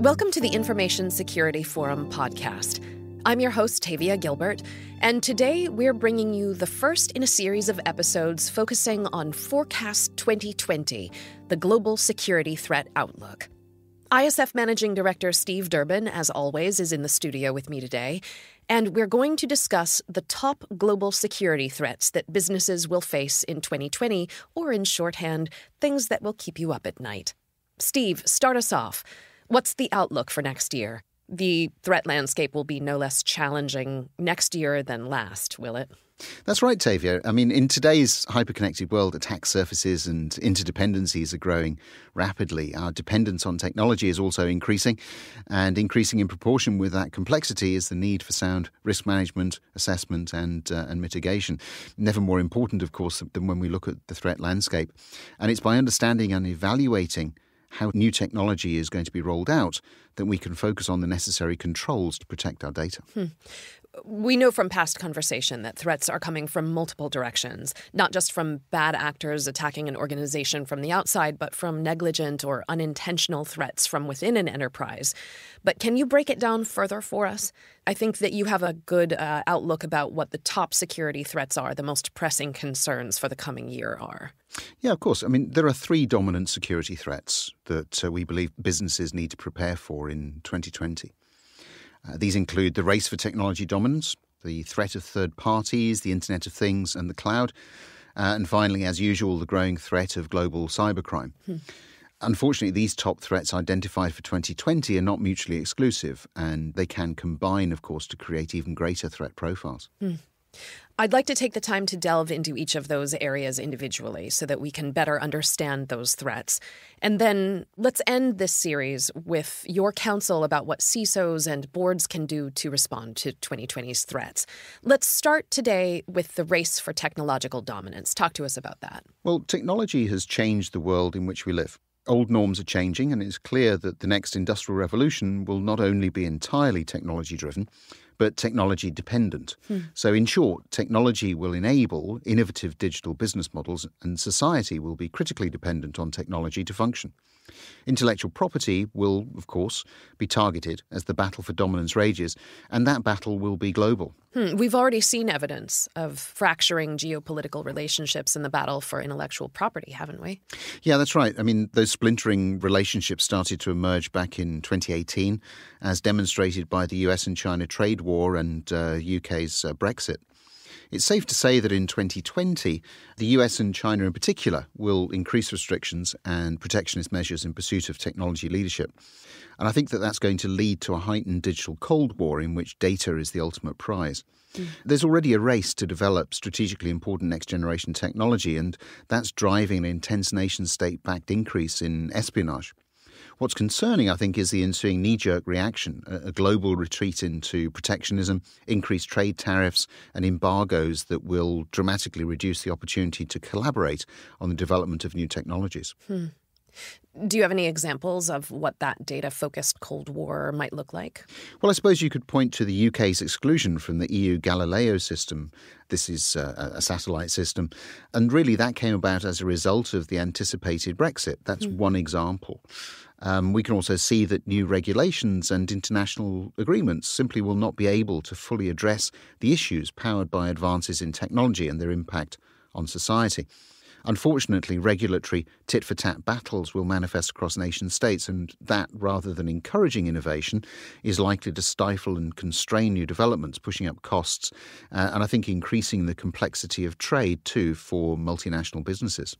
Welcome to the Information Security Forum podcast. I'm your host, Tavia Gilbert, and today we're bringing you the first in a series of episodes focusing on Forecast 2020, the Global Security Threat Outlook. ISF Managing Director Steve Durbin, as always, is in the studio with me today, and we're going to discuss the top global security threats that businesses will face in 2020, or in shorthand, things that will keep you up at night. Steve, start us off. What's the outlook for next year? The threat landscape will be no less challenging next year than last, will it? That's right, Tavia. I mean, in today's hyper-connected world, attack surfaces and interdependencies are growing rapidly. Our dependence on technology is also increasing, and increasing in proportion with that complexity is the need for sound risk management, assessment and mitigation. Never more important, of course, than when we look at the threat landscape. And it's by understanding and evaluating how new technology is going to be rolled out that we can focus on the necessary controls to protect our data. We know from past conversation that threats are coming from multiple directions, not just from bad actors attacking an organization from the outside, but from negligent or unintentional threats from within an enterprise. But can you break it down further for us? I think that you have a good outlook about what the top security threats are, the most pressing concerns for the coming year are. Yeah, of course. I mean, there are three dominant security threats that we believe businesses need to prepare for in 2020. These include the race for technology dominance, the threat of third parties, the Internet of Things and the cloud, and finally, as usual, the growing threat of global cybercrime. Unfortunately, these top threats identified for 2020 are not mutually exclusive, and they can combine, of course, to create even greater threat profiles. I'd like to take the time to delve into each of those areas individually so that we can better understand those threats. And then let's end this series with your counsel about what CISOs and boards can do to respond to 2020's threats. Let's start today with the race for technological dominance. Talk to us about that. Well, technology has changed the world in which we live. Old norms are changing, and it's clear that the next industrial revolution will not only be entirely technology-driven, but technology-dependent. So in short, technology will enable innovative digital business models, and society will be critically dependent on technology to function. Intellectual property will, of course, be targeted as the battle for dominance rages, and that battle will be global. We've already seen evidence of fracturing geopolitical relationships in the battle for intellectual property, haven't we? Yeah, that's right. I mean, those splintering relationships started to emerge back in 2018, as demonstrated by the US and China trade war and UK's Brexit. It's safe to say that in 2020, the US and China in particular will increase restrictions and protectionist measures in pursuit of technology leadership. And I think that that's going to lead to a heightened digital Cold War in which data is the ultimate prize. There's already a race to develop strategically important next-generation technology, and that's driving an intense nation-state-backed increase in espionage. What's concerning, I think, is the ensuing knee-jerk reaction, a global retreat into protectionism, increased trade tariffs and embargoes that will dramatically reduce the opportunity to collaborate on the development of new technologies. Do you have any examples of what that data-focused Cold War might look like? Well, I suppose you could point to the UK's exclusion from the EU Galileo system. This is a satellite system. And really that came about as a result of the anticipated Brexit. That's one example. We can also see that new regulations and international agreements simply will not be able to fully address the issues powered by advances in technology and their impact on society. Unfortunately, regulatory tit-for-tat battles will manifest across nation states, and that, rather than encouraging innovation, is likely to stifle and constrain new developments, pushing up costs, and I think increasing the complexity of trade, too, for multinational businesses.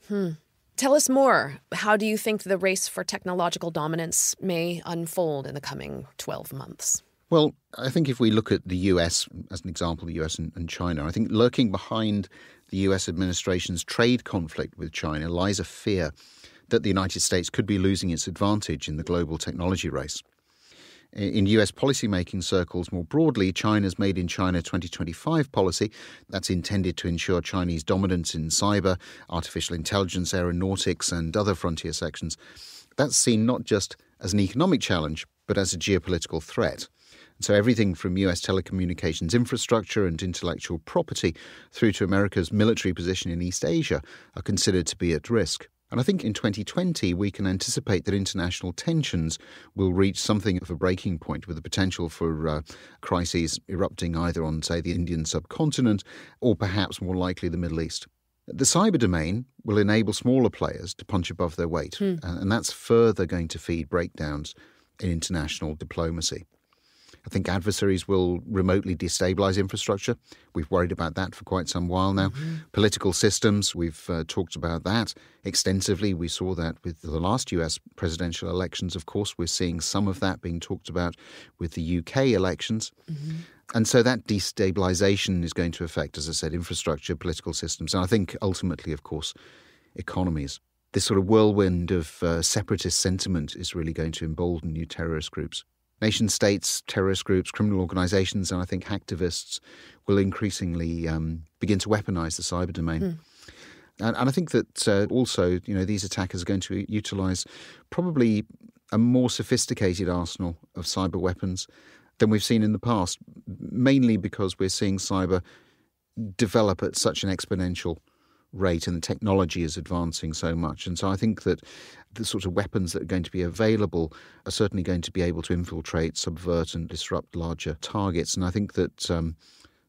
Tell us more. How do you think the race for technological dominance may unfold in the coming 12 months? Well, I think if we look at the US, as an example, the US and China, I think lurking behind the US administration's trade conflict with China lies a fear that the United States could be losing its advantage in the global technology race. In US policymaking circles more broadly, China's Made in China 2025 policy, that's intended to ensure Chinese dominance in cyber, artificial intelligence, aeronautics and other frontier sections, that's seen not just as an economic challenge, but as a geopolitical threat. So everything from US telecommunications infrastructure and intellectual property through to America's military position in East Asia are considered to be at risk. And I think in 2020, we can anticipate that international tensions will reach something of a breaking point, with the potential for crises erupting either on, say, the Indian subcontinent or perhaps more likely the Middle East. The cyber domain will enable smaller players to punch above their weight, and that's further going to feed breakdowns in international diplomacy. I think adversaries will remotely destabilize infrastructure. We've worried about that for quite some while now. Political systems, we've talked about that extensively. We saw that with the last US presidential elections, of course. We're seeing some of that being talked about with the UK elections. And so that destabilization is going to affect, as I said, infrastructure, political systems, and I think ultimately, of course, economies. This sort of whirlwind of separatist sentiment is really going to embolden new terrorist groups. Nation states, terrorist groups, criminal organizations, and I think hacktivists will increasingly begin to weaponize the cyber domain. And I think that also, these attackers are going to utilize probably a more sophisticated arsenal of cyber weapons than we've seen in the past, mainly because we're seeing cyber develop at such an exponential rate and the technology is advancing so much. And so I think that the sorts of weapons that are going to be available are certainly going to be able to infiltrate, subvert and disrupt larger targets. And I think that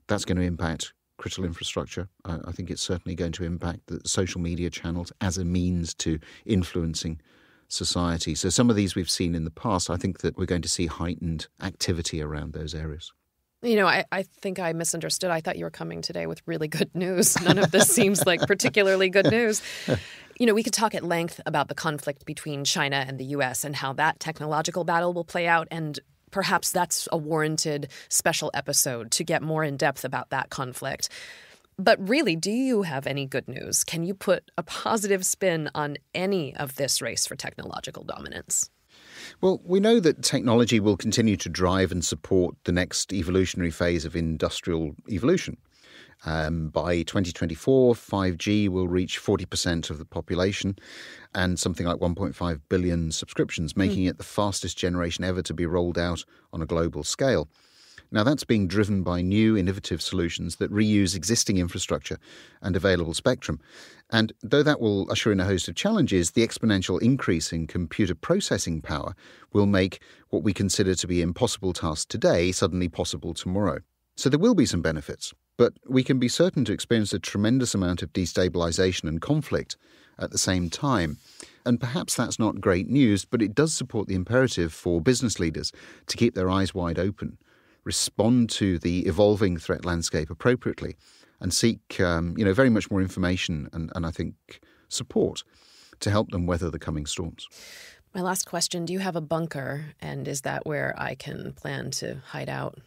that's going to impact critical infrastructure. I think it's certainly going to impact the social media channels as a means to influencing society. So some of these we've seen in the past. I think that we're going to see heightened activity around those areas. I think I misunderstood. I thought you were coming today with really good news. None of this seems like particularly good news. We could talk at length about the conflict between China and the U.S. and how that technological battle will play out. And perhaps that's a warranted special episode to get more in depth about that conflict. But really, do you have any good news? Can you put a positive spin on any of this race for technological dominance? Well, we know that technology will continue to drive and support the next evolutionary phase of industrial evolution. By 2024, 5G will reach 40% of the population and something like 1.5 billion subscriptions, making it the fastest generation ever to be rolled out on a global scale. Now, that's being driven by new innovative solutions that reuse existing infrastructure and available spectrum. And though that will usher in a host of challenges, the exponential increase in computer processing power will make what we consider to be impossible tasks today suddenly possible tomorrow. So there will be some benefits, but we can be certain to experience a tremendous amount of destabilization and conflict at the same time. And perhaps that's not great news, but it does support the imperative for business leaders to keep their eyes wide open, respond to the evolving threat landscape appropriately, and seek, very much more information and I think support to help them weather the coming storms. My last question, do you have a bunker, and is that where I can plan to hide out?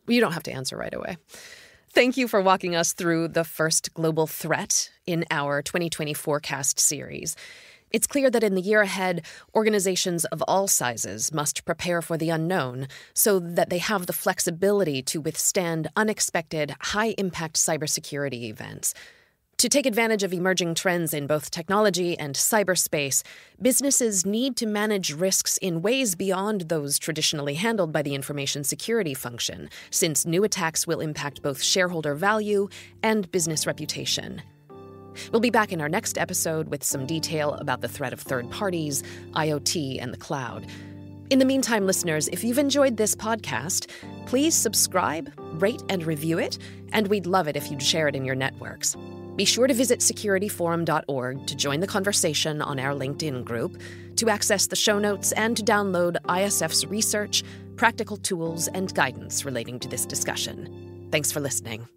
You don't have to answer right away. Thank you for walking us through the first global threat in our 2020 forecast series. It's clear that in the year ahead, organizations of all sizes must prepare for the unknown so that they have the flexibility to withstand unexpected, high-impact cybersecurity events. To take advantage of emerging trends in both technology and cyberspace, businesses need to manage risks in ways beyond those traditionally handled by the information security function, since new attacks will impact both shareholder value and business reputation. We'll be back in our next episode with some detail about the threat of third parties, IoT, and the cloud. In the meantime, listeners, if you've enjoyed this podcast, please subscribe, rate, and review it, and we'd love it if you'd share it in your networks. Be sure to visit securityforum.org to join the conversation on our LinkedIn group, to access the show notes, and to download ISF's research, practical tools, and guidance relating to this discussion. Thanks for listening.